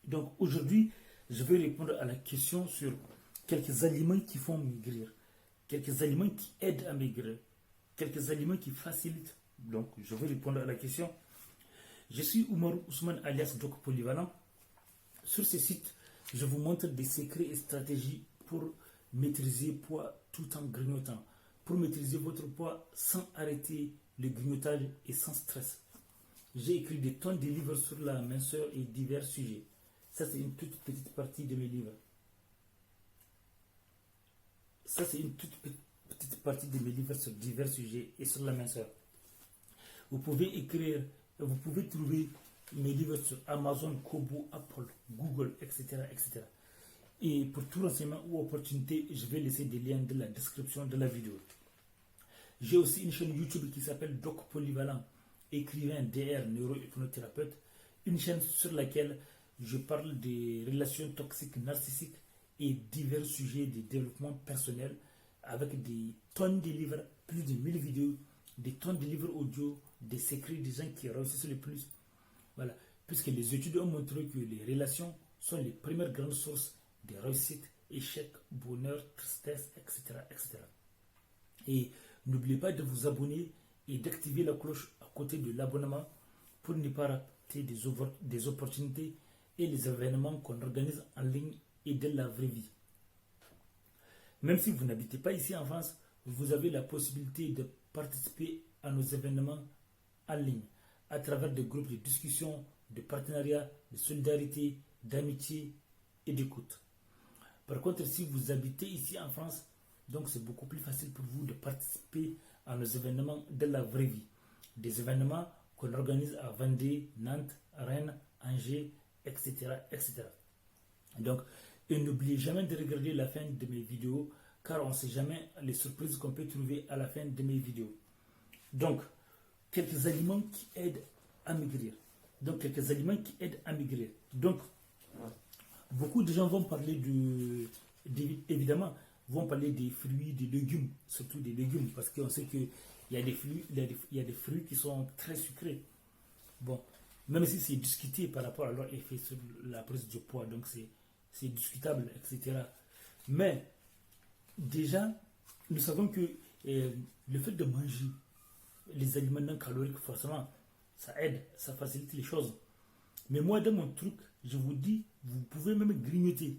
Donc aujourd'hui, je vais répondre à la question sur quelques aliments qui font maigrir, quelques aliments qui aident à maigrir, quelques aliments qui facilitent. Donc je vais répondre à la question. Je suis Oumar Ousmane alias Doc Polyvalent. Sur ce site, je vous montre des secrets et stratégies pour maîtriser le poids tout en grignotant, pour maîtriser votre poids sans arrêter le grignotage et sans stress. J'ai écrit des tonnes de livres sur la minceur et divers sujets. Ça, c'est une toute petite partie de mes livres. Ça, c'est une toute petite partie de mes livres sur divers sujets et sur la minceur. Vous pouvez trouver mes livres sur Amazon, Kobo, Apple, Google, etc., etc. Et pour tout renseignement ou opportunité, je vais laisser des liens dans la description de la vidéo. J'ai aussi une chaîne YouTube qui s'appelle Doc Polyvalent, écrivain DR, neurohypnothérapeute. Une chaîne sur laquelle je parle des relations toxiques narcissiques et divers sujets de développement personnel avec des tonnes de livres, plus de 1000 vidéos, des tonnes de livres audio, des secrets des gens qui réussissent le plus. Voilà. Puisque les études ont montré que les relations sont les premières grandes sources de réussite, échec, bonheur, tristesse, etc., etc. Et n'oubliez pas de vous abonner et d'activer la cloche à côté de l'abonnement pour ne pas rater des opportunités et les événements qu'on organise en ligne et dans la vraie vie. Même si vous n'habitez pas ici en France, vous avez la possibilité de participer à nos événements en ligne à travers des groupes de discussion, de partenariat, de solidarité, d'amitié et d'écoute. Par contre, si vous habitez ici en France, donc c'est beaucoup plus facile pour vous de participer à nos événements de la vraie vie. Des événements qu'on organise à Vendée, Nantes, Rennes, Angers, etc., etc. Donc, et n'oubliez jamais de regarder la fin de mes vidéos, car on ne sait jamais les surprises qu'on peut trouver à la fin de mes vidéos. Donc, quelques aliments qui aident à maigrir. Donc, beaucoup de gens vont parler évidemment, vont parler des fruits, des légumes, surtout des légumes, parce qu'on sait qu'il y a des fruits qui sont très sucrés. Bon, même si c'est discuté par rapport à leur effet sur la prise de poids, donc c'est discutable, etc. Mais, déjà, nous savons que le fait de manger les aliments non caloriques, forcément, ça aide, ça facilite les choses. Mais moi, dans mon truc, je vous dis, vous pouvez même grignoter.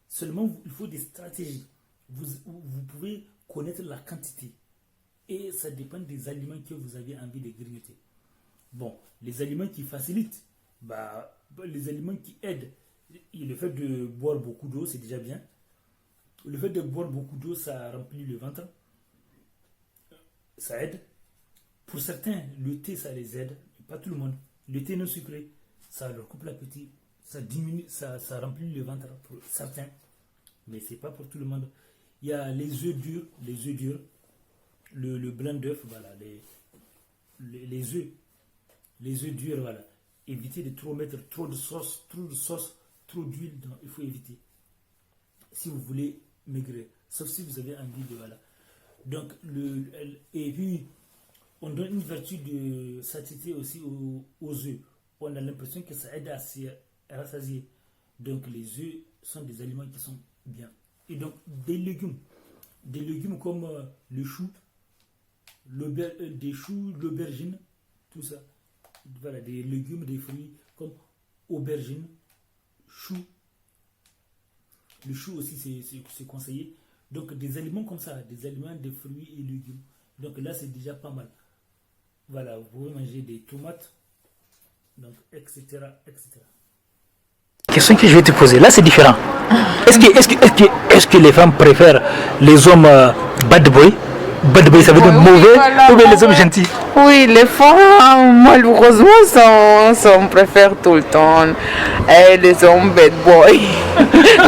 Seulement, il faut des stratégies. Vous pouvez connaître la quantité. Et ça dépend des aliments que vous avez envie de grignoter. Bon, les aliments qui facilitent, les aliments qui aident, et le fait de boire beaucoup d'eau, c'est déjà bien. Le fait de boire beaucoup d'eau, ça remplit le ventre. Ça aide. Pour certains, le thé, ça les aide. Pas tout le monde. Le thé non sucré, ça leur coupe l'appétit. Ça diminue, ça remplit le ventre pour certains. Mais ce n'est pas pour tout le monde. Il y a les œufs durs, le blanc d'œuf, voilà, les œufs durs, voilà. Évitez de trop mettre trop de sauce, trop d'huile, il faut éviter. Si vous voulez maigrir, sauf si vous avez envie de, voilà. Donc, et puis, on donne une vertu de satiété aussi aux œufs. On a l'impression que ça aide à se rassasier. Donc, les œufs sont des aliments qui sont bien. Et donc, des légumes comme le chou, l'aubergine, tout ça. Voilà, des légumes, des fruits comme aubergine, chou. Le chou aussi, c'est conseillé. Donc, des aliments comme ça, des aliments, des fruits et légumes. Donc là, c'est déjà pas mal. Voilà, vous pouvez manger des tomates, donc, etc., etc. Question que je vais te poser, là c'est différent. Est-ce que les femmes préfèrent les hommes bad boy? Bad boy, ça veut dire mauvais, ou bien les hommes gentils? Oui, les femmes, malheureusement, on préfère tout le temps les hommes bad boy,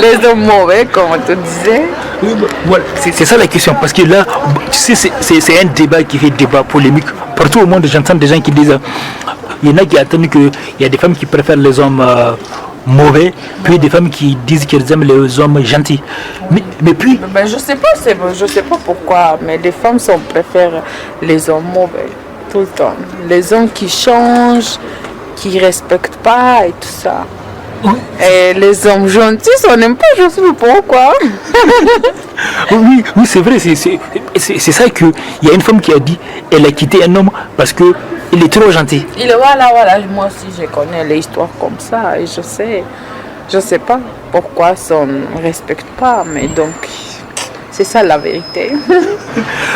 les hommes mauvais, comme tu disais. Oui, voilà, c'est ça la question, parce que là, tu sais, c'est un débat qui fait débat polémique. Partout au monde, j'entends des gens qui disent, il y en a qui attendent qu'il y a des femmes qui préfèrent les hommes mauvais, puis des femmes qui disent qu'elles aiment les hommes gentils. Mais puis... je sais pas pourquoi, mais les femmes préfèrent les hommes mauvais, tout le temps. Les hommes qui changent, qui ne respectent pas et tout ça. Et les hommes gentils, on n'aime pas, je sais pas pourquoi. Oui, oui, c'est vrai, c'est ça que il y a une femme qui a dit, elle a quitté un homme parce que il est trop gentil. Voilà, moi aussi je connais les histoires comme ça et je sais pas pourquoi on ne respecte pas, mais donc c'est ça la vérité.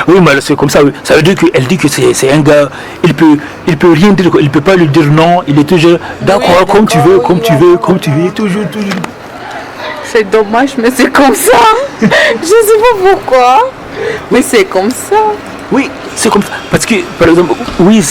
Oui, mais c'est comme ça, oui. Ça veut dire qu'elle dit que c'est un gars, il peut rien dire, il peut pas lui dire non, il est toujours d'accord, comme tu veux, comme tu veux, comme tu veux, toujours. C'est dommage, mais c'est comme ça. Je sais pas pourquoi, mais c'est comme ça. Oui, c'est comme ça. Parce que, par exemple, oui,